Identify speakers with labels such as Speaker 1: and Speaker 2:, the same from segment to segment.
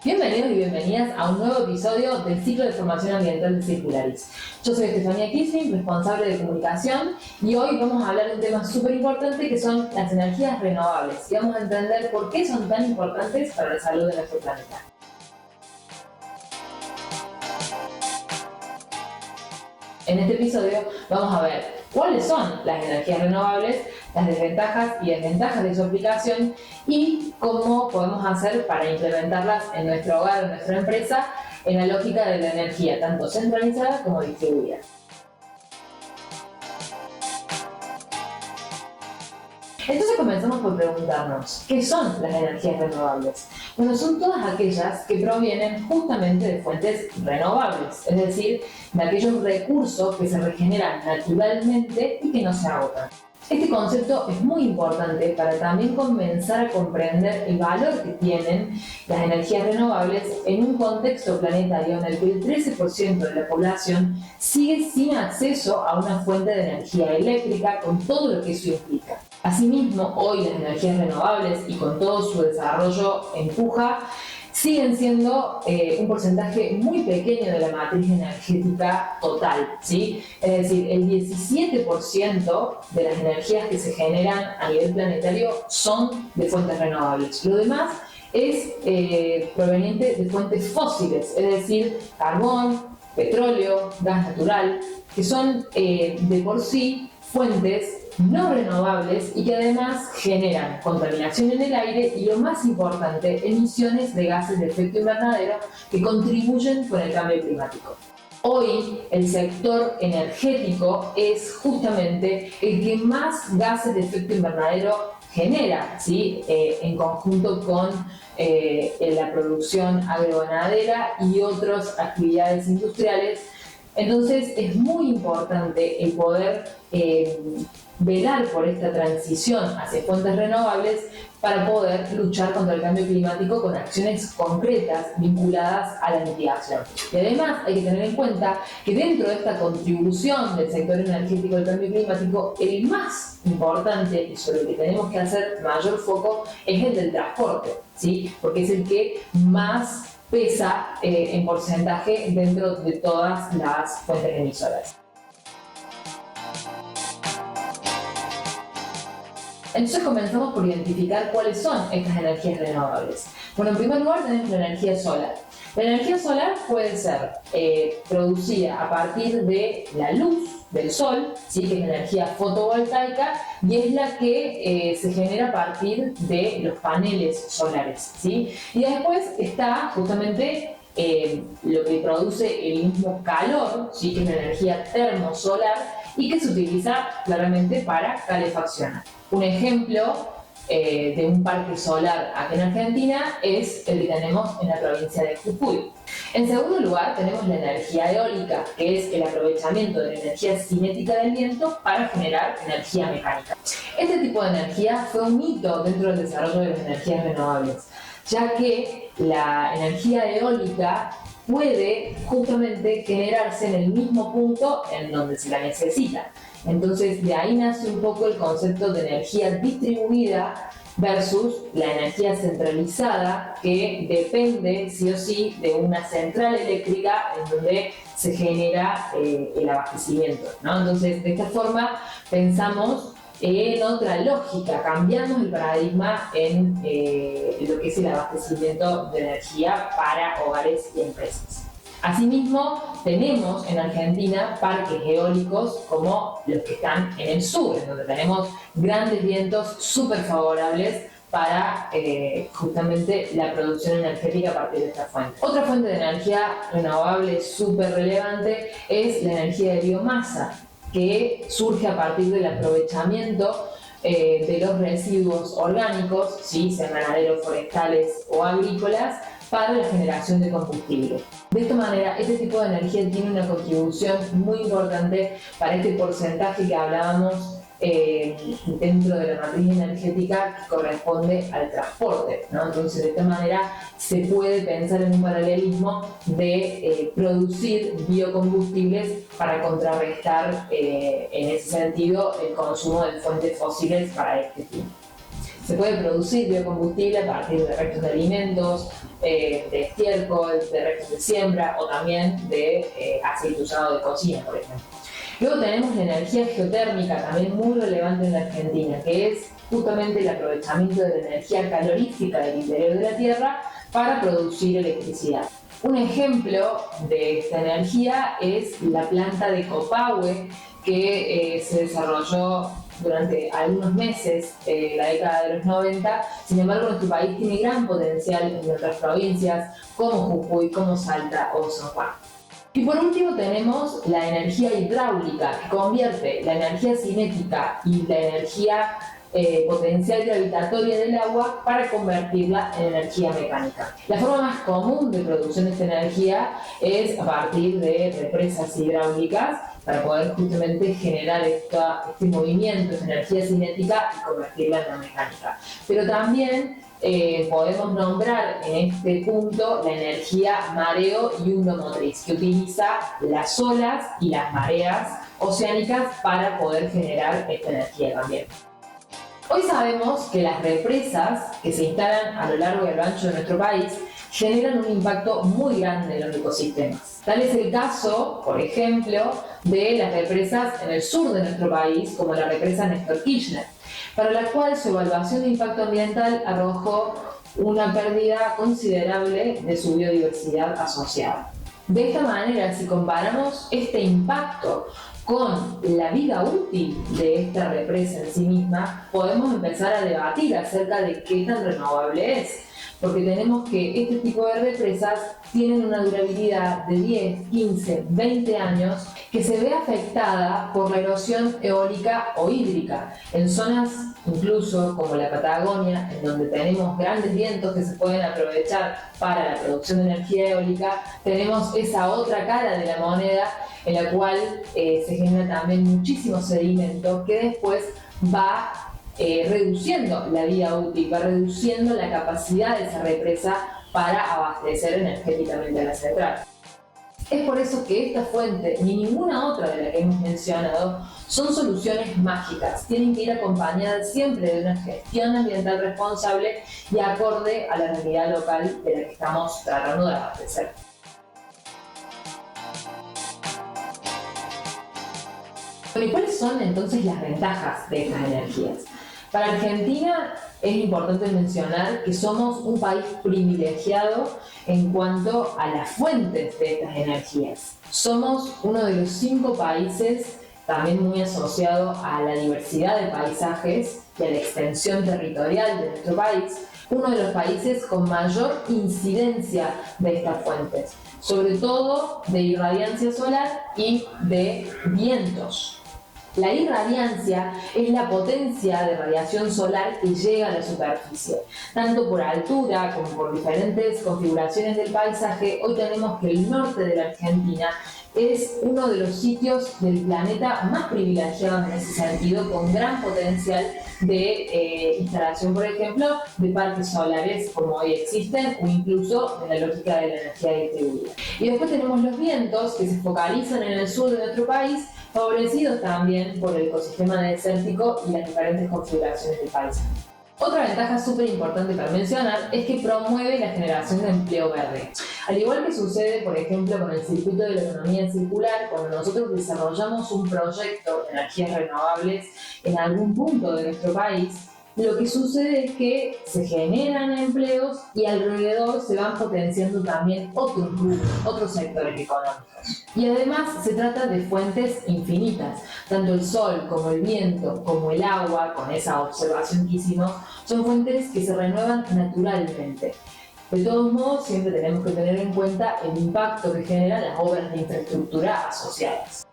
Speaker 1: Bienvenidos y bienvenidas a un nuevo episodio del ciclo de formación ambiental de Circularis. Yo soy Estefanía Kisling, responsable de comunicación, y hoy vamos a hablar de un tema súper importante que son las energías renovables y vamos a entender por qué son tan importantes para la salud de nuestro planeta. En este episodio vamos a ver cuáles son las energías renovables, las desventajas y desventajas de su aplicación y cómo podemos hacer para implementarlas en nuestro hogar o en nuestra empresa en la lógica de la energía, tanto centralizada como distribuida. Entonces comenzamos por preguntarnos, ¿qué son las energías renovables? Bueno, son todas aquellas que provienen justamente de fuentes renovables, es decir, de aquellos recursos que se regeneran naturalmente y que no se agotan. Este concepto es muy importante para también comenzar a comprender el valor que tienen las energías renovables en un contexto planetario en el que el 13% de la población sigue sin acceso a una fuente de energía eléctrica con todo lo que eso implica. Asimismo, hoy las energías renovables y con todo su desarrollo en puja siguen siendo un porcentaje muy pequeño de la matriz energética total, ¿sí? Es decir, el 17% de las energías que se generan a nivel planetario son de fuentes renovables. Lo demás es proveniente de fuentes fósiles, es decir, carbón, petróleo, gas natural, que son de por sí fuentes no renovables y que además generan contaminación en el aire y, lo más importante, emisiones de gases de efecto invernadero que contribuyen con el cambio climático. Hoy el sector energético es justamente el que más gases de efecto invernadero genera, ¿sí? En conjunto con la producción agroganadera y otras actividades industriales. Entonces es muy importante el poder velar por esta transición hacia fuentes renovables para poder luchar contra el cambio climático con acciones concretas vinculadas a la mitigación. Y además hay que tener en cuenta que dentro de esta contribución del sector energético al cambio climático, el más importante y sobre el que tenemos que hacer mayor foco es el del transporte, ¿sí? Porque es el que más pesa en porcentaje dentro de todas las fuentes emisoras. Entonces comenzamos por identificar cuáles son estas energías renovables. Bueno, en primer lugar tenemos la energía solar. La energía solar puede ser producida a partir de la luz del sol, ¿sí? Que es la energía fotovoltaica, y es la que se genera a partir de los paneles solares, ¿sí? Y después está justamente lo que produce el mismo calor, ¿sí? Que es la energía termosolar y que se utiliza claramente para calefaccionar. Un ejemplo de un parque solar aquí en Argentina es el que tenemos en la provincia de Jujuy. En segundo lugar tenemos la energía eólica, que es el aprovechamiento de la energía cinética del viento para generar energía mecánica. Este tipo de energía fue un hito dentro del desarrollo de las energías renovables, ya que la energía eólica puede justamente generarse en el mismo punto en donde se la necesita. Entonces, de ahí nace un poco el concepto de energía distribuida versus la energía centralizada, que depende sí o sí de una central eléctrica en donde se genera el abastecimiento, ¿no? Entonces, de esta forma pensamos en otra lógica, cambiamos el paradigma en lo que es el abastecimiento de energía para hogares y empresas. Asimismo, tenemos en Argentina parques eólicos como los que están en el sur, en donde tenemos grandes vientos súper favorables para justamente la producción energética a partir de esta fuente. Otra fuente de energía renovable súper relevante es la energía de biomasa, que surge a partir del aprovechamiento de los residuos orgánicos, ¿sí? Sean ganaderos, forestales o agrícolas, para la generación de combustible. De esta manera, este tipo de energía tiene una contribución muy importante para este porcentaje que hablábamos dentro de la matriz energética que corresponde al transporte, ¿no? Entonces, de esta manera se puede pensar en un paralelismo de producir biocombustibles para contrarrestar en ese sentido el consumo de fuentes fósiles para este fin. Se puede producir biocombustible a partir de restos de alimentos, de estiércol, de restos de siembra o también de aceite usado de cocina, por ejemplo. Luego tenemos la energía geotérmica, también muy relevante en la Argentina, que es justamente el aprovechamiento de la energía calorífica del interior de la Tierra para producir electricidad. Un ejemplo de esta energía es la planta de Copahue, que se desarrolló durante algunos meses, la década de los 90. Sin embargo, nuestro país tiene gran potencial en otras provincias como Jujuy, como Salta o San Juan. Y por último tenemos la energía hidráulica, que convierte la energía cinética y la energía potencial gravitatoria del agua para convertirla en energía mecánica. La forma más común de producción de esta energía es a partir de represas hidráulicas para poder justamente generar este movimiento, esta energía cinética y convertirla en la mecánica. Pero también podemos nombrar en este punto la energía mareo y hundomotriz, que utiliza las olas y las mareas oceánicas para poder generar esta energía también. Hoy sabemos que las represas que se instalan a lo largo y a lo ancho de nuestro país generan un impacto muy grande en los ecosistemas. Tal es el caso, por ejemplo, de las represas en el sur de nuestro país, como la represa Néstor Kirchner, para la cual su evaluación de impacto ambiental arrojó una pérdida considerable de su biodiversidad asociada. De esta manera, si comparamos este impacto con la vida útil de esta represa en sí misma, podemos empezar a debatir acerca de qué tan renovable es, porque tenemos que este tipo de represas tienen una durabilidad de 10, 15, 20 años que se ve afectada por la erosión eólica o hídrica. En zonas incluso como la Patagonia, en donde tenemos grandes vientos que se pueden aprovechar para la producción de energía eólica, tenemos esa otra cara de la moneda en la cual se genera también muchísimo sedimento que después va reduciendo la vida útil, va reduciendo la capacidad de esa represa para abastecer energéticamente a la central. Es por eso que esta fuente, ni ninguna otra de la que hemos mencionado, son soluciones mágicas. Tienen que ir acompañadas siempre de una gestión ambiental responsable y acorde a la realidad local de la que estamos tratando de abastecer. Bueno, ¿y cuáles son entonces las ventajas de estas energías? Para Argentina es importante mencionar que somos un país privilegiado en cuanto a las fuentes de estas energías. Somos uno de los 5 países también muy asociado a la diversidad de paisajes y a la extensión territorial de nuestro país, uno de los países con mayor incidencia de estas fuentes, sobre todo de irradiancia solar y de vientos. La irradiancia es la potencia de radiación solar que llega a la superficie. Tanto por altura como por diferentes configuraciones del paisaje, hoy tenemos que el norte de la Argentina es uno de los sitios del planeta más privilegiados en ese sentido, con gran potencial de instalación, por ejemplo, de parques solares como hoy existen, o incluso en la lógica de la energía distribuida. Y después tenemos los vientos que se focalizan en el sur de nuestro país, favorecidos también por el ecosistema desértico y las diferentes configuraciones del paisaje. Otra ventaja súper importante para mencionar es que promueve la generación de empleo verde. Al igual que sucede, por ejemplo, con el circuito de la economía circular, cuando nosotros desarrollamos un proyecto de energías renovables en algún punto de nuestro país, lo que sucede es que se generan empleos y alrededor se van potenciando también otros rubros, otros sectores económicos. Y además se trata de fuentes infinitas. Tanto el sol como el viento, como el agua, con esa observación que hicimos, son fuentes que se renuevan naturalmente. De todos modos, siempre tenemos que tener en cuenta el impacto que generan las obras de infraestructura asociadas.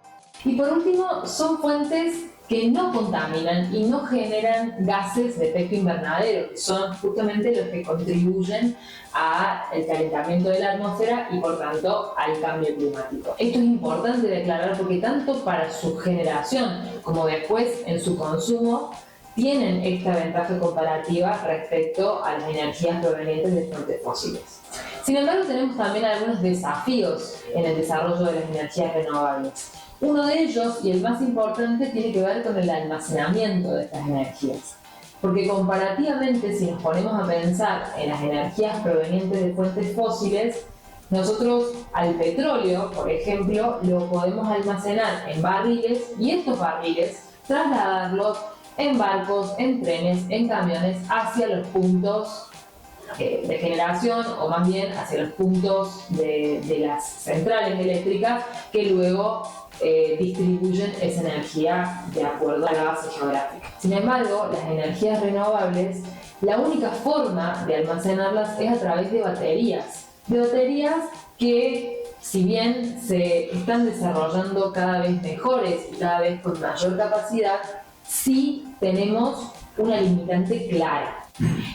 Speaker 1: Y por último, son fuentes que no contaminan y no generan gases de efecto invernadero, que son justamente los que contribuyen al calentamiento de la atmósfera y por tanto al cambio climático. Esto es importante de aclarar porque tanto para su generación como después en su consumo tienen esta ventaja comparativa respecto a las energías provenientes de fuentes fósiles. Sin embargo, tenemos también algunos desafíos en el desarrollo de las energías renovables. Uno de ellos, y el más importante, tiene que ver con el almacenamiento de estas energías. Porque comparativamente, si nos ponemos a pensar en las energías provenientes de fuentes fósiles, nosotros al petróleo, por ejemplo, lo podemos almacenar en barriles y estos barriles trasladarlos en barcos, en trenes, en camiones hacia los puntos de generación o más bien hacia los puntos de las centrales eléctricas que luego distribuyen esa energía de acuerdo a la base geográfica. Sin embargo, las energías renovables, la única forma de almacenarlas es a través de baterías que, si bien se están desarrollando cada vez mejores y cada vez con mayor capacidad, sí tenemos una limitante clara.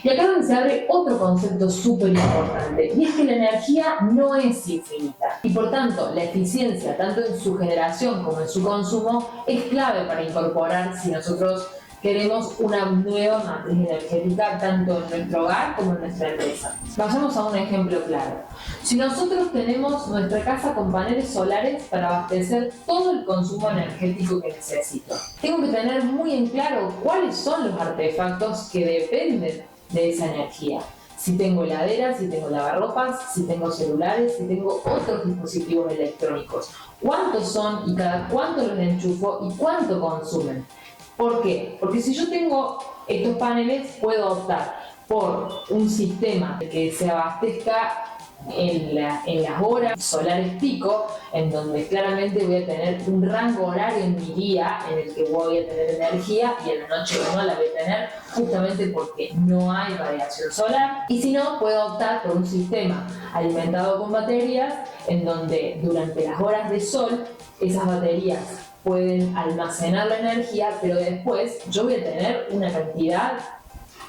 Speaker 1: Y acá es donde se abre otro concepto súper importante, y es que la energía no es infinita. Y por tanto, la eficiencia, tanto en su generación como en su consumo, es clave para incorporar si nosotros queremos una nueva matriz energética tanto en nuestro hogar como en nuestra empresa. Vayamos a un ejemplo claro. Si nosotros tenemos nuestra casa con paneles solares para abastecer todo el consumo energético que necesito, tengo que tener muy en claro cuáles son los artefactos que dependen de esa energía. Si tengo heladeras, si tengo lavarropas, si tengo celulares, si tengo otros dispositivos electrónicos. ¿Cuántos son y cada cuánto los enchufo y cuánto consumen? ¿Por qué? Porque si yo tengo estos paneles, puedo optar por un sistema que se abastezca en las horas solares pico, en donde claramente voy a tener un rango horario en mi día en el que voy a tener energía y en la noche no la voy a tener justamente porque no hay radiación solar. Y si no, puedo optar por un sistema alimentado con baterías en donde durante las horas de sol esas baterías pueden almacenar la energía, pero después yo voy a tener una cantidad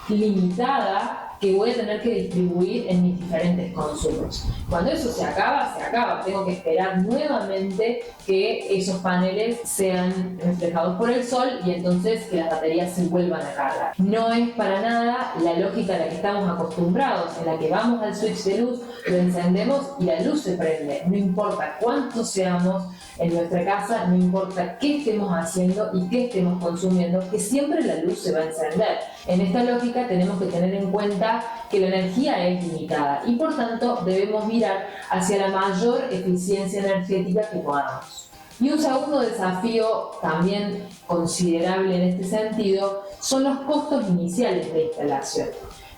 Speaker 1: limitada que voy a tener que distribuir en mis diferentes consumos. Cuando eso se acaba, se acaba. Tengo que esperar nuevamente que esos paneles sean reflejados por el sol y entonces que las baterías se vuelvan a cargar. No es para nada la lógica a la que estamos acostumbrados, en la que vamos al switch de luz, lo encendemos y la luz se prende. No importa cuántos seamos en nuestra casa, no importa qué estemos haciendo y qué estemos consumiendo, que siempre la luz se va a encender. En esta lógica tenemos que tener en cuenta que la energía es limitada y por tanto debemos mirar hacia la mayor eficiencia energética que podamos. Y un segundo desafío también considerable en este sentido son los costos iniciales de instalación.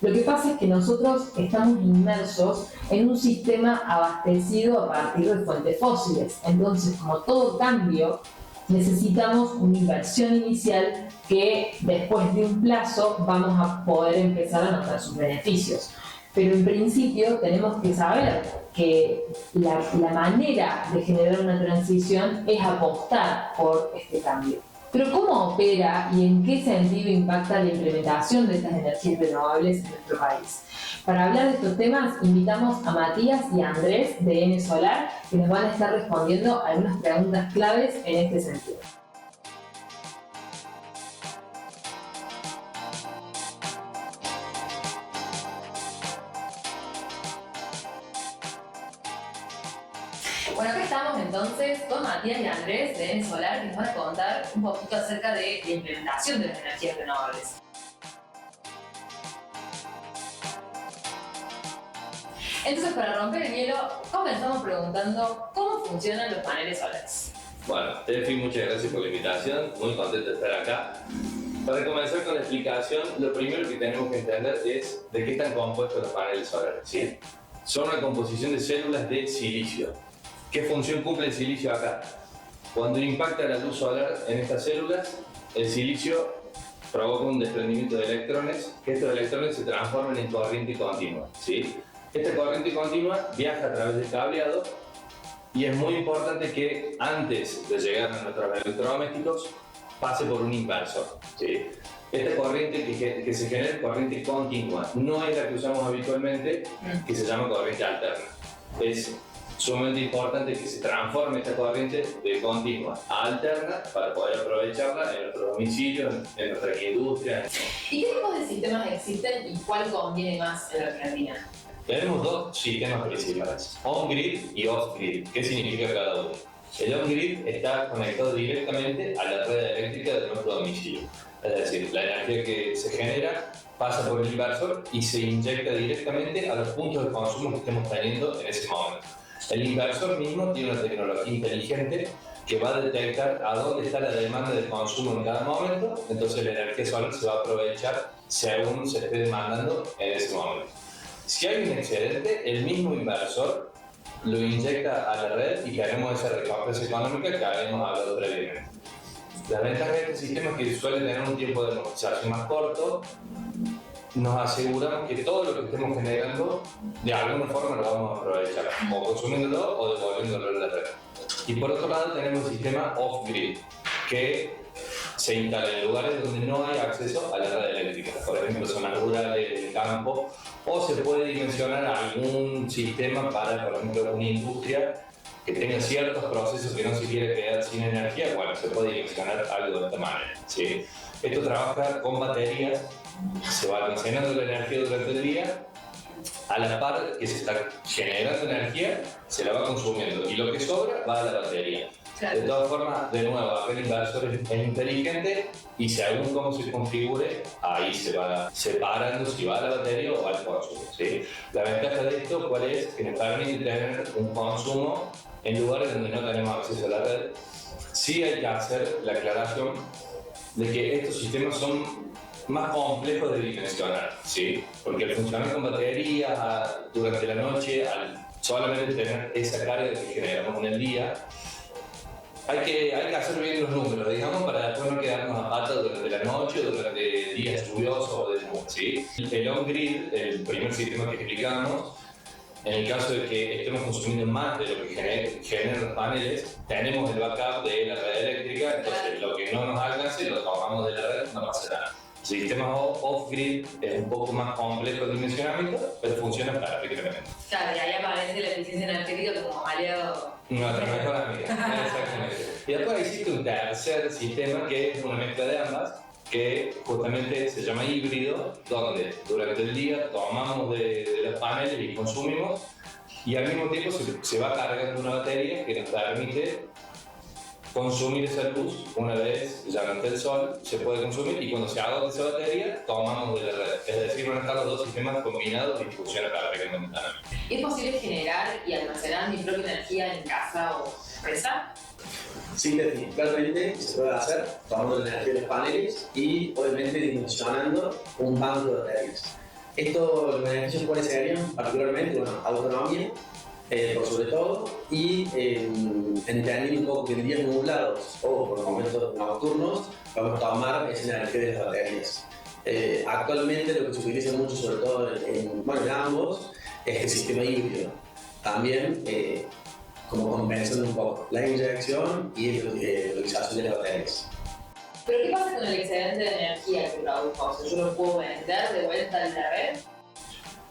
Speaker 1: Lo que pasa es que nosotros estamos inmersos en un sistema abastecido a partir de fuentes fósiles. Entonces, como todo cambio, necesitamos una inversión inicial que después de un plazo vamos a poder empezar a notar sus beneficios. Pero en principio tenemos que saber que la manera de generar una transición es apostar por este cambio. Pero ¿cómo opera y en qué sentido impacta la implementación de estas energías renovables en nuestro país? Para hablar de estos temas, invitamos a Matías y a Andrés de N Solar, que nos van a estar respondiendo algunas preguntas claves en este sentido. Bueno, acá estamos entonces con Matías y Andrés de N Solar, que nos van a contar un poquito acerca de la implementación de las energías renovables. Entonces, para romper el hielo, comenzamos preguntando cómo funcionan los paneles solares.
Speaker 2: Bueno, Tefi, muchas gracias por la invitación, muy contento de estar acá. Para comenzar con la explicación, lo primero que tenemos que entender es de qué están compuestos los paneles solares, ¿sí? Son una composición de células de silicio. ¿Qué función cumple el silicio acá? Cuando impacta la luz solar en estas células, el silicio provoca un desprendimiento de electrones, que estos electrones se transforman en corriente continua, ¿sí? Esta corriente continua viaja a través del cableado y es muy importante que antes de llegar a nuestros electrodomésticos pase por un inversor, ¿sí? Esta corriente que se genera es corriente continua, no es la que usamos habitualmente, que se llama corriente alterna. Es sumamente importante que se transforme esta corriente de continua a alterna para poder aprovecharla en nuestros domicilios, en nuestra industria.
Speaker 1: ¿Y qué tipos de sistemas existen y cuál conviene más en la Argentina?
Speaker 2: Tenemos dos sistemas principales, on-grid y off-grid. ¿Qué significa cada uno? El on-grid está conectado directamente a la red eléctrica de nuestro domicilio. Es decir, la energía que se genera pasa por el inversor y se inyecta directamente a los puntos de consumo que estemos teniendo en ese momento. El inversor mismo tiene una tecnología inteligente que va a detectar a dónde está la demanda de consumo en cada momento, entonces la energía solar se va a aprovechar según se esté demandando en ese momento. Si hay un excedente, el mismo inversor lo inyecta a la red y tenemos esa recompensa económica que habíamos hablado previamente. La ventaja de este sistema es que suele tener un tiempo de amortización más corto. Nos aseguramos que todo lo que estemos generando de alguna forma lo vamos a aprovechar, o consumiéndolo o devolviéndolo a la red. Y por otro lado tenemos el sistema off-grid, que se instala en lugares donde no hay acceso a la red eléctrica, por ejemplo zonas rurales, el campo, o se puede dimensionar algún sistema para, por ejemplo, una industria que tenga ciertos procesos que no se quiere quedar sin energía. Bueno, se puede dimensionar algo de esta manera, ¿sí? Esto trabaja con baterías, se va almacenando la energía durante el día, a la par que se está generando energía, se la va consumiendo y lo que sobra va a la batería. De todas formas, de nuevo, el inversor es inteligente y según cómo se configure, ahí se va separando si va a la batería o al consumo, ¿sí? La ventaja de esto, ¿cuál es? Que nos permite tener un consumo en lugares donde no tenemos acceso a la red. Sí hay que hacer la aclaración de que estos sistemas son más complejos de dimensionar, ¿sí? Porque al funcionar con baterías durante la noche, al solamente tener esa carga que generamos en el día, hay que hacer bien los números, digamos, para después no quedarnos a pata durante la noche o durante días lluviosos o de nubes, ¿sí? El on-grid, el primer sistema que explicamos, en el caso de que estemos consumiendo más de lo que generan los paneles, tenemos el backup de la red eléctrica, entonces lo que no nos alcance lo tomamos de la red, no pasa nada. El sistema off-grid es un poco más complejo de dimensionamiento, pero funciona perfectamente.
Speaker 3: Claro, y ahí aparece la eficiencia energética como aliado.
Speaker 2: Nuestra mejor amiga, exactamente. Y después existe un tercer sistema que es una mezcla de ambas, que justamente se llama híbrido, donde durante el día tomamos de los paneles y consumimos, y al mismo tiempo se va cargando una batería que nos permite consumir esa luz. Una vez ya ante el sol se puede consumir y cuando se agota esa batería tomamos de la red. Es decir, van a estar los dos sistemas combinados y funciona perfectamente.
Speaker 3: ¿Es posible generar y almacenar mi propia energía en casa o empresa?
Speaker 4: Sí, definitivamente se puede hacer tomando la energía de los paneles y obviamente dimensionando un banco de baterías. Los beneficios cuáles serían particularmente, bueno, autonomía, por sobre todo, y entendiendo un poco que en días nublados o por momentos nocturnos vamos a tomar esa energía de las baterías. Actualmente lo que se utiliza mucho, sobre todo en ambos, es el sistema híbrido. También como compensando un poco la inyección y la utilización de las baterías.
Speaker 3: ¿Pero qué pasa con el excedente de energía que produzco? O sea, ¿yo lo puedo vender de vuelta en la red?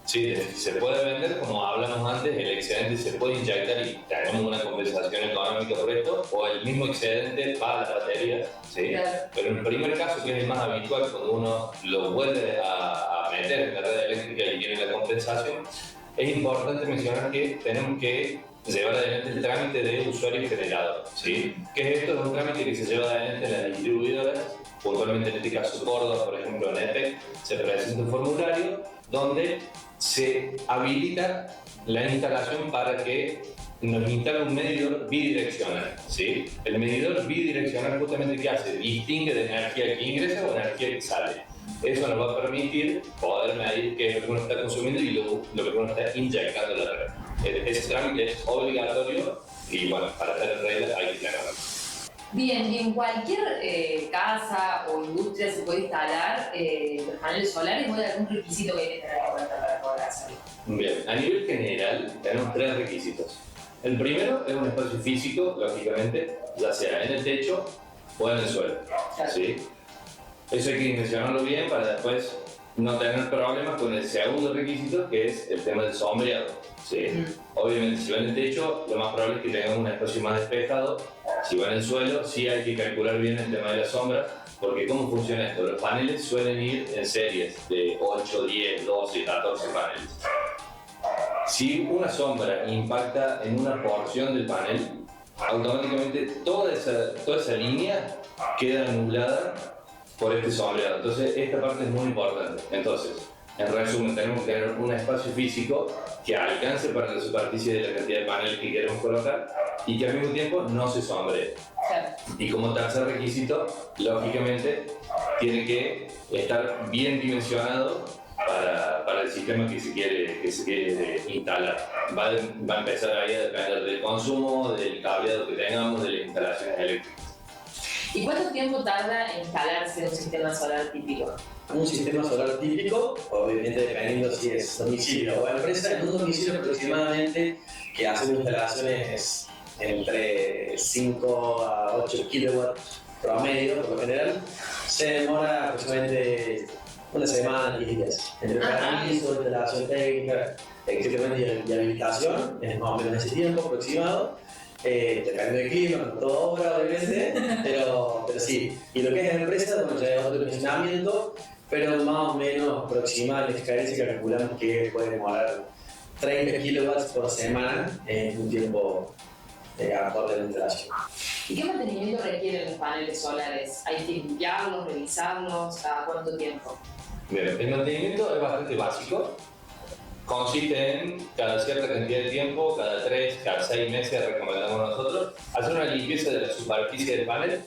Speaker 2: Sí, se puede vender, como hablamos antes, el excedente se puede inyectar y tenemos una compensación económica por esto, o el mismo excedente va a las baterías, ¿sí?
Speaker 3: Claro.
Speaker 2: Pero en el primer caso, que es el más habitual, cuando uno lo vuelve a meter en la red eléctrica y tiene la compensación, es importante mencionar que tenemos que llevar adelante el trámite de usuario generado, ¿sí? ¿Qué es esto? Es un trámite que se lleva adelante en las distribuidoras, puntualmente en este caso Córdoba, por ejemplo en EPEC, se presenta un formulario donde se habilita la instalación para que nos instale un medidor bidireccional, ¿sí? El medidor bidireccional justamente ¿qué hace? Distingue de energía que ingresa o energía que sale. Eso nos va a permitir poder medir qué es lo que uno está consumiendo y lo que uno está inyectando en la red. Ese trámite es obligatorio y bueno, para estar en regla hay que tenerlo.
Speaker 3: Bien, y en cualquier casa o industria se puede instalar los paneles solares, o hay algún requisito que hay que tener en cuenta para poder hacerlo.
Speaker 2: Bien, a nivel general tenemos tres requisitos. El primero es un espacio físico, lógicamente, ya sea en el techo o en el suelo, ¿sí? Eso hay que dimensionarlo bien para después no tener problemas con el segundo requisito, que es el tema del sombreado, ¿sí? Obviamente, si va en el techo, lo más probable es que tengamos un espacio más despejado. Si va en el suelo, sí hay que calcular bien el tema de la sombra, porque ¿cómo funciona esto? Los paneles suelen ir en series de 8, 10, 12, 14 paneles. Si una sombra impacta en una porción del panel, automáticamente toda esa línea queda nublada por este sombreado. Entonces, esta parte es muy importante. Entonces, en resumen, tenemos que tener un espacio físico que alcance para la superficie de la cantidad de paneles que queremos colocar y que al mismo tiempo no se sombree.
Speaker 3: Claro.
Speaker 2: Y como tercer requisito, lógicamente, tiene que estar bien dimensionado para el sistema que se quiere instalar. Va a empezar ahí a depender del consumo, del cableado que tengamos, de las instalaciones eléctricas.
Speaker 3: ¿Y cuánto tiempo tarda en instalarse un sistema solar típico?
Speaker 4: Un sistema solar típico, obviamente dependiendo si es domicilio o empresa, en un domicilio aproximadamente que hacen instalaciones entre 5 a 8 kilowatts promedio, por lo general, se demora aproximadamente una semana, 10 días. Entre permiso, instalación técnica, y habilitación, es más o menos ese tiempo aproximado. Depende del clima, con toda obra, obviamente, pero sí. Y lo que es empresa, bueno, ya es otro dimensionamiento, pero más o menos aproximado la experiencia que calculamos que puede demorar 30 kilowatts por semana en un tiempo acorde a la instalación.
Speaker 3: ¿Y qué mantenimiento requieren los paneles solares? ¿Hay que limpiarlos, revisarlos? ¿Cada cuánto tiempo?
Speaker 2: Bien, el mantenimiento es bastante básico. Consiste en cada cierta cantidad de tiempo, cada 3, cada 6 meses, recomendamos nosotros, hacer una limpieza de la superficie del panel.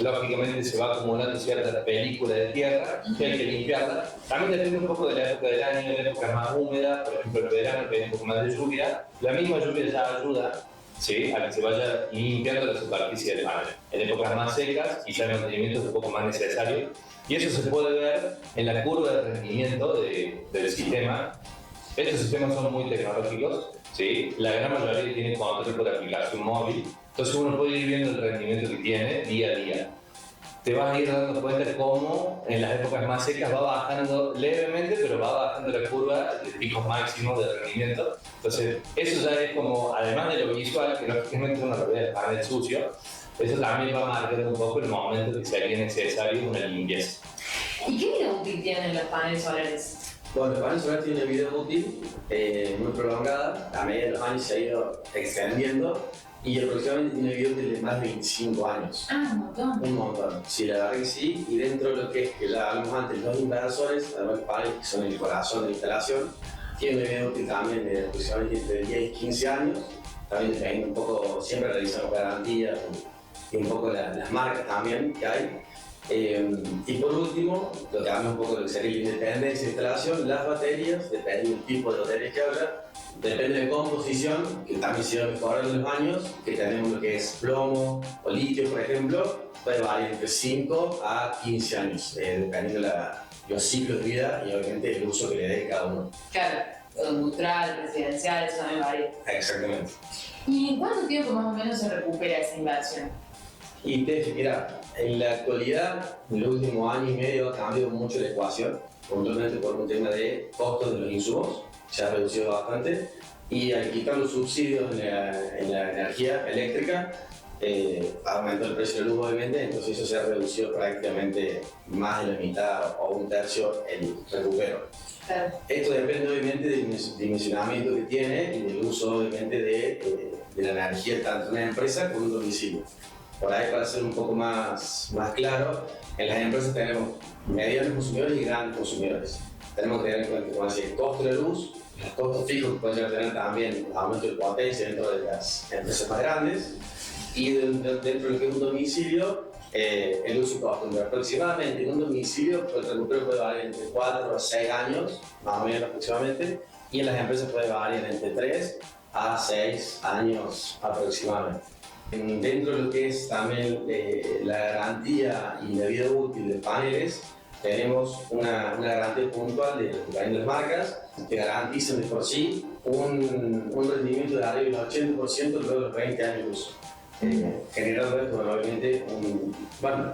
Speaker 2: Lógicamente se va acumulando cierta película de tierra que hay que limpiarla. También depende un poco de la época del año, en la época más húmeda, por ejemplo en el verano que hay un poco más de lluvia. La misma lluvia ya ayuda, ¿sí?, a que se vaya limpiando la superficie del panel. En épocas más secas quizá el mantenimiento es un poco más necesario y eso se puede ver en la curva de rendimiento del sistema. Estos sistemas son muy tecnológicos, ¿sí? La gran mayoría tiene control por aplicación móvil, entonces uno puede ir viendo el rendimiento que tiene día a día. Te vas a ir dando cuenta de cómo en las épocas más secas va bajando levemente, pero va bajando la curva de picos máximos de rendimiento. Entonces, eso ya es como, además de lo visual, que lógicamente uno lo ve el panel sucio, eso también va a marcar un poco el momento que sería necesario una limpieza.
Speaker 3: ¿Y qué vida útil tienen los paneles solares?
Speaker 4: Bueno, el panel solar tiene una vida útil muy prolongada, a medida de los años se ha ido extendiendo y aproximadamente tiene una vida útil de más de 25 años.
Speaker 3: Un montón.
Speaker 4: Un montón, sí, la verdad que sí, y dentro de lo que es, que ya hablamos antes, los inversores, además los paneles que son el corazón de la instalación, tienen una vida útil también de aproximadamente entre 10 y 15 años, también dependiendo un poco, siempre realizamos garantías y un poco las marcas también que hay. Y por último, lo que habla un poco de lo que sería la independencia de instalación, las baterías, depende del tipo de baterías que haya, depende de composición, que también se va mejorando en los años, que tenemos lo que es plomo o litio, por ejemplo, puede variar entre 5 a 15 años, dependiendo de los ciclos de vida y obviamente el uso que le dé cada uno.
Speaker 3: Claro, industrial, residencial, eso también varía.
Speaker 4: Exactamente.
Speaker 3: ¿Y en cuánto tiempo más o menos se recupera esa inversión?
Speaker 4: Y mira, en la actualidad, en los últimos años y medio ha cambiado mucho la ecuación, puntualmente por un tema de costos de los insumos, se ha reducido bastante, y al quitar los subsidios en la energía eléctrica, ha aumentado el precio de la luz obviamente, entonces eso se ha reducido prácticamente más de la mitad o un tercio el recupero.
Speaker 3: Claro.
Speaker 4: Esto depende obviamente del dimensionamiento que tiene y del uso obviamente de la energía tanto en una empresa como en un domicilio. Por ahí, para ser un poco más claro, en las empresas tenemos medianos consumidores y grandes consumidores. Tenemos que tener en cuenta, como decía, el costo de la luz, los costos fijos que pueden llegar a tener también aumento de potencia dentro de las empresas más grandes, y dentro de lo que es un domicilio, el uso y costo. Aproximadamente en un domicilio el recupero puede variar entre 4 a 6 años, más o menos aproximadamente, y en las empresas puede variar entre 3 a 6 años aproximadamente. Dentro de lo que es también la garantía y la vida útil de paneles, tenemos una garantía puntual de las diferentes marcas que garantizan de por sí un rendimiento de arriba del 80% luego de los 20 años de uso. Generando esto, obviamente,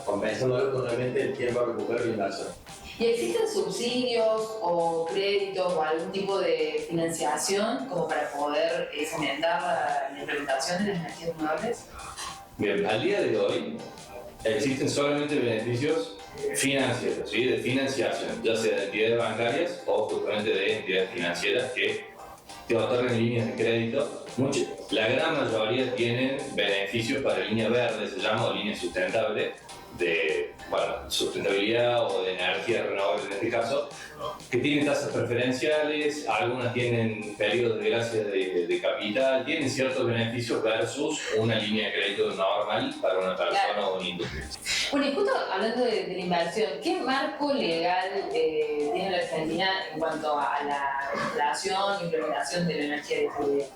Speaker 4: compensándolo con obviamente el tiempo de recupero y inversión.
Speaker 3: ¿Y existen subsidios o créditos o algún tipo de financiación como para poder fomentar la implementación de las energías renovables?
Speaker 2: Bien, al día de hoy existen solamente beneficios financieros, ¿sí?, de financiación, ya sea de entidades bancarias o justamente de entidades financieras que te otorgan líneas de crédito. La gran mayoría tienen beneficios para línea verde, se llama, o línea sustentable, bueno, sustentabilidad o de energía renovable en este caso, que tienen tasas preferenciales, algunas tienen periodos de gracia de capital, tienen ciertos beneficios versus una línea de crédito normal para una persona o una industria.
Speaker 1: Bueno, y justo hablando de la inversión, ¿qué marco legal tiene la Argentina en cuanto a la legislación e implementación de la energía distribuida?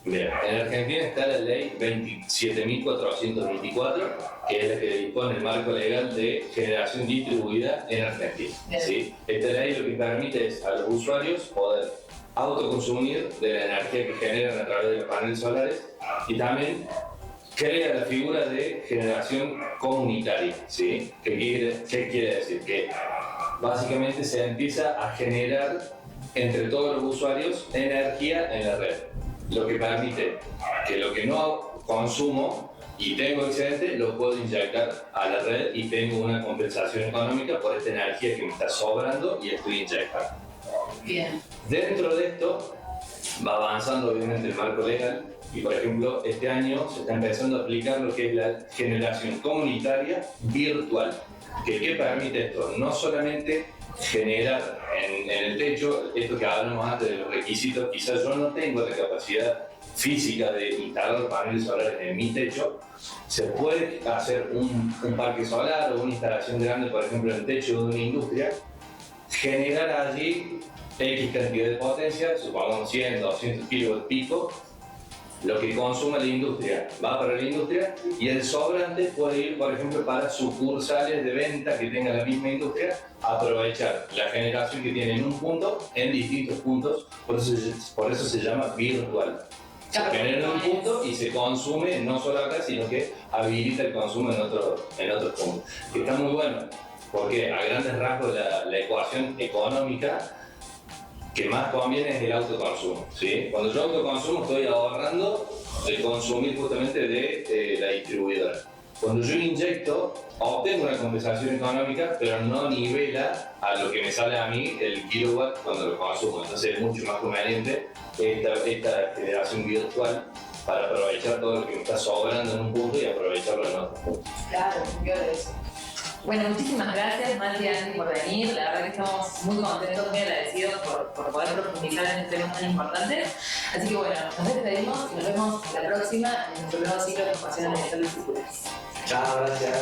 Speaker 2: Mira, en Argentina está la ley 27.424, que es la que dispone el marco legal de generación distribuida en Argentina. ¿Sí? Esta ley lo que permite es a los usuarios poder autoconsumir de la energía que generan a través de los paneles solares y también crea la figura de generación comunitaria. ¿Sí? ¿Qué quiere decir? Que básicamente se empieza a generar entre todos los usuarios energía en la red. Lo que permite que lo que no consumo y tengo excedente lo puedo inyectar a la red y tengo una compensación económica por esta energía que me está sobrando y estoy inyectando.
Speaker 3: Bien.
Speaker 2: Dentro de esto va avanzando obviamente el marco legal y por ejemplo este año se está empezando a aplicar lo que es la generación comunitaria virtual. ¿Qué permite esto? No solamente generar en el techo, esto que hablamos antes de los requisitos, quizás yo no tengo la capacidad física de instalar paneles solares en mi techo, se puede hacer un parque solar o una instalación grande, por ejemplo, en el techo de una industria, generar allí X cantidad de potencia, supongamos 100, 200 kilos pico, lo que consuma la industria va para la industria y el sobrante puede ir, por ejemplo, para sucursales de venta que tenga la misma industria, aprovechar la generación que tiene en un punto en distintos puntos, por eso se llama virtual. Se genera en un punto y se consume no solo acá, sino que habilita el consumo en otros puntos. Que está muy bueno, porque a grandes rasgos la ecuación económica que más conviene es el autoconsumo, ¿sí? Cuando yo autoconsumo estoy ahorrando de consumir justamente de la distribuidora. Cuando yo inyecto, obtengo una compensación económica, pero no nivela a lo que me sale a mí el kilowatt cuando lo consumo. Entonces es mucho más conveniente esta generación virtual para aprovechar todo lo que me está sobrando en un punto y aprovecharlo en otro punto.
Speaker 3: Claro, yo de eso.
Speaker 1: Bueno, muchísimas gracias, Mati y Andy, por venir. La verdad que estamos muy contentos, muy agradecidos por poder profundizar en este tema tan importante. Así que bueno, nos despedimos y nos vemos la próxima en nuestro nuevo ciclo de Ecuaciones Ambientales Circulares.
Speaker 4: Chao, gracias.